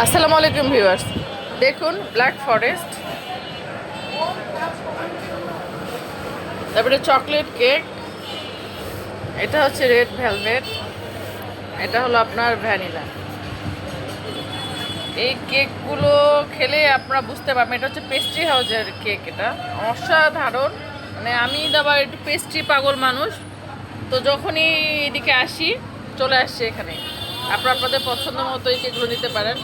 আসসালামু আলাইকুম ভিউয়ার্স, দেখুন ব্ল্যাক ফরেস্ট, তারপরে চকলেট কেক, এটা হচ্ছে রেড ভেলভেট, এটা হলো আপনার ভ্যানিলা। এই কেকগুলো খেলে আপনারা বুঝতে পারবেন এটা হচ্ছে পেস্ট্রি হাউসের কেক। এটা অসাধারণ, মানে আমি আবার একটু পেস্ট্রি পাগল মানুষ, তো যখনই এদিকে আসি চলে আসছে এখানে। আপনারা আপনাদের পছন্দ মতো এই কেকগুলো নিতে পারেন।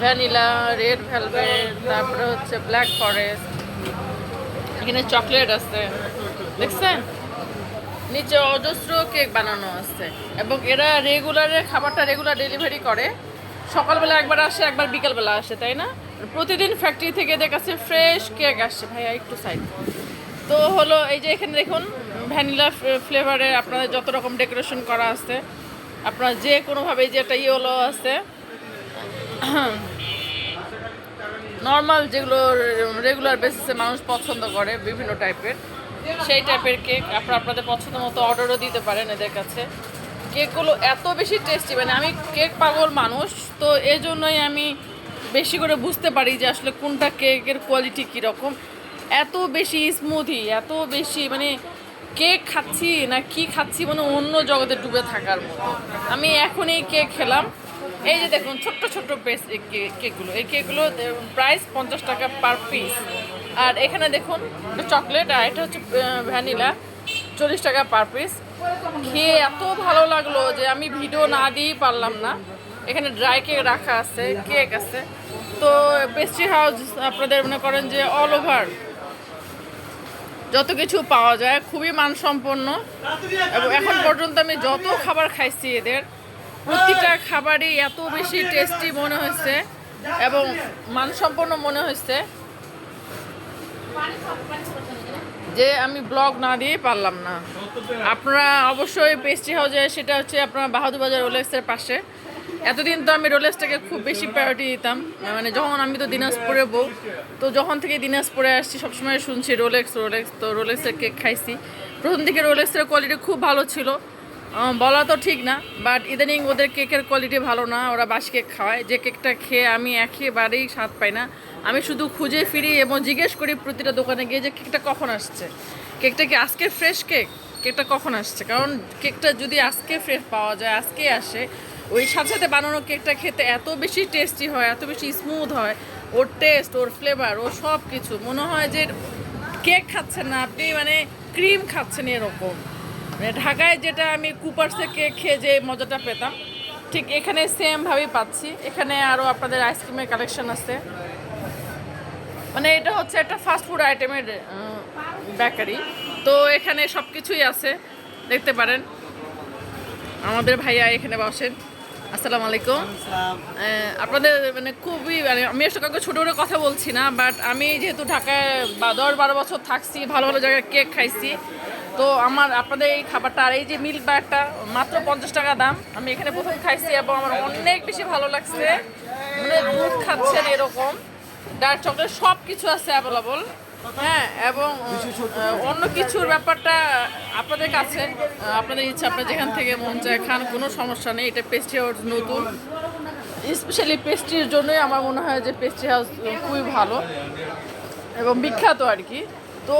ভ্যানিলা, রেড ভেলভেট, তারপরে হচ্ছে ব্ল্যাক ফরেস্ট, এখানে চকলেট আছে, দেখছেন নিচে অজস্র কেক বানানো আছে। এবং এরা খাবারটা রেগুলার ডেলিভারি করে, সকালবেলা একবার আসে, একবার বিকালবেলা আসে, তাই না? প্রতিদিন ফ্যাক্টরি থেকে এদের কাছে ফ্রেশ কেক আসছে। ভাইয়া একটু সাইড তো হলো, এই যে এখানে দেখুন ভ্যানিলা ফ্লেভারে আপনাদের যত রকম ডেকোরেশন করা আছে, আপনার যে কোনোভাবে, যে একটা ইয়েলো আছে, নর্মাল যেগুলো রেগুলার বেসিসে মানুষ পছন্দ করে বিভিন্ন টাইপের, সেই টাইপের কেক আপনারা আপনাদের পছন্দ মতো অর্ডারও দিতে পারেন এদের কাছে। কেকগুলো এত বেশি টেস্টি, মানে আমি কেক পাগল মানুষ, তো এই জন্যই আমি বেশি করে বুঝতে পারি যে আসলে কোনটা কেকের কোয়ালিটি কীরকম। এত বেশি স্মুথি, এত বেশি মানে কেক খাচ্ছি না কি খাচ্ছি, মানে অন্য জগতে ডুবে থাকার মতো। আমি এখন এই কেক খেলাম, এই যে দেখুন ছোট্ট ছোট্ট কেকগুলো, এই কেকগুলো প্রাইস 50 টাকা পার পিস। আর এখানে দেখুন চকলেট, আর এটা হচ্ছে ভ্যানিলা, 40 টাকা পার পিস। খেয়ে এত ভালো লাগলো যে আমি ভিডিও না দিয়েই পারলাম না। এখানে ড্রাই কেক রাখা আছে, কেক আছে। তো পেস্ট্রি হাউস আপনাদের মনে করেন যে অল ওভার যত কিছু পাওয়া যায় খুবই মানসম্পন্ন। এবং এখন পর্যন্ত আমি যত খাবার খাইছি এদের প্রতিটা খাবারই এত বেশি টেস্টি মনে হয়েছে এবং মানসম্পন্ন মনে হয়েছে যে আমি ব্লগ না দিয়ে পারলাম না। আপনারা অবশ্যই পেস্ট্রি হাউসে, সেটা হচ্ছে আপনার বাহাদুর বাজার রোলেক্সের পাশে। এতদিন তো আমি রোলেক্সটাকে খুব বেশি প্রায়োরিটি দিতাম, মানে যখন আমি তো দিনাজপুরে বউ, তো যখন থেকে দিনাজপুরে আসছি সবসময় শুনছি রোলেক্স রোলেক্স, তো রোলেক্সের কেক খাইছি। প্রথম দিকে রোলেক্সের কোয়ালিটি খুব ভালো ছিল, বলা তো ঠিক না, বাট ইদানিং ওদের কেকের কোয়ালিটি ভালো না, ওরা বাসি কেক খাওয়ায়, যে কেকটা খেয়ে আমি একেবারেই স্বাদ পাই না। আমি শুধু খুঁজে ফিরি এবং জিজ্ঞেস করি প্রতিটা দোকানে গিয়ে যে কেকটা কখন আসছে, কেকটা কি আজকে ফ্রেশ কেকটা কখন আসছে। কারণ কেকটা যদি আজকে ফ্রেশ পাওয়া যায়, আজকে আসে, ওই সাথে সাথে বানানো কেকটা খেতে এত বেশি টেস্টি হয়, এত বেশি স্মুথ হয়, ওর টেস্ট, ওর ফ্লেভার, ও সব কিছু মনে হয় যে কেক খাচ্ছেন না আপনি, মানে ক্রিম খাচ্ছেন এরকম। মানে ঢাকায় যেটা আমি কুপার্সে কেক খেয়ে যে মজাটা পেতাম, ঠিক এখানে সেমভাবেই পাচ্ছি। এখানে আরও আপনাদের আইসক্রিমের কালেকশন আছে, মানে এটা হচ্ছে একটা ফাস্টফুড আইটেমের বেকারি, তো এখানে সব কিছুই আছে, দেখতে পারেন। আমাদের ভাইয়া এখানে বসেন। আসসালামু আলাইকুম। আপনাদের মানে খুবই, মানে আমি আসলে কাউকে ছোটো করে কথা বলছি না, বাট আমি যেহেতু ঢাকায় 10-12 বছর থাকছি, ভালো ভালো জায়গায় কেক খাইছি, তো আমার আপনাদের এই খাবারটা, আর এই যে মিল্ক বারটা মাত্র 50 টাকা দাম, আমি এখানে প্রথম খাইছি এবং আমার অনেক বেশি ভালো লাগছে। মানে দুধ খাচ্ছেন এরকম, ডার্ক চকলেট সব কিছু আছে অ্যাভেলেবল, হ্যাঁ। এবং অন্য কিছুর ব্যাপারটা আপনাদের কাছে, আপনাদের ইচ্ছা, আপনার যেখান থেকে মন চায় খান, কোনো সমস্যা নেই। এটা পেস্ট্রি হাউস নতুন, স্পেশালি পেস্ট্রির জন্যই আমার মনে হয় যে পেস্ট্রি হাউস খুবই ভালো এবং বিখ্যাত আর কি। তো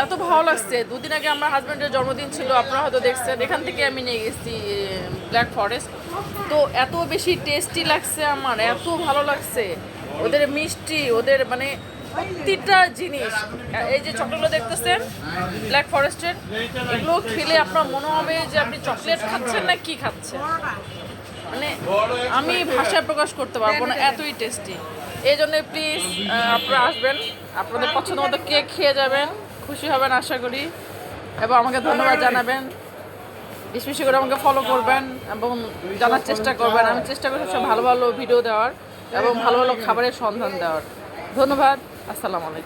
এত ভালো লাগছে। দুদিন আগে আমার হাজব্যান্ডের জন্মদিন ছিল, আপনারা হয়তো দেখছেন, এখান থেকে আমি নিয়ে গেছি ব্ল্যাক ফরেস্ট। তো এত বেশি টেস্টি লাগছে আমার, এত ভালো লাগছে ওদের মিষ্টি, ওদের মানে প্রতিটা জিনিস। এই যে চকলেটগুলো দেখতেছেন ব্ল্যাক ফরেস্টের, এগুলো খেলে আপনার মনে হবে যে আপনি চকলেট খাচ্ছেন না কি খাচ্ছেন, মানে আমি ভাষায় প্রকাশ করতে পারবো না, এতই টেস্টি। এই জন্য প্লিজ আপনারা আসবেন, আপনাদের পছন্দ মতো কেক খেয়ে যাবেন, খুশি হবেন আশা করি, এবং আমাকে ধন্যবাদ জানাবেন। বেশি বেশি করে আমাকে ফলো করবেন এবং জানার চেষ্টা করবেন। আমি চেষ্টা করি সব ভালো ভালো ভিডিও দেওয়ার এবং ভালো ভালো খাবারের সন্ধান দেওয়ার। ধন্যবাদ। আসসালামু আলাইকুম।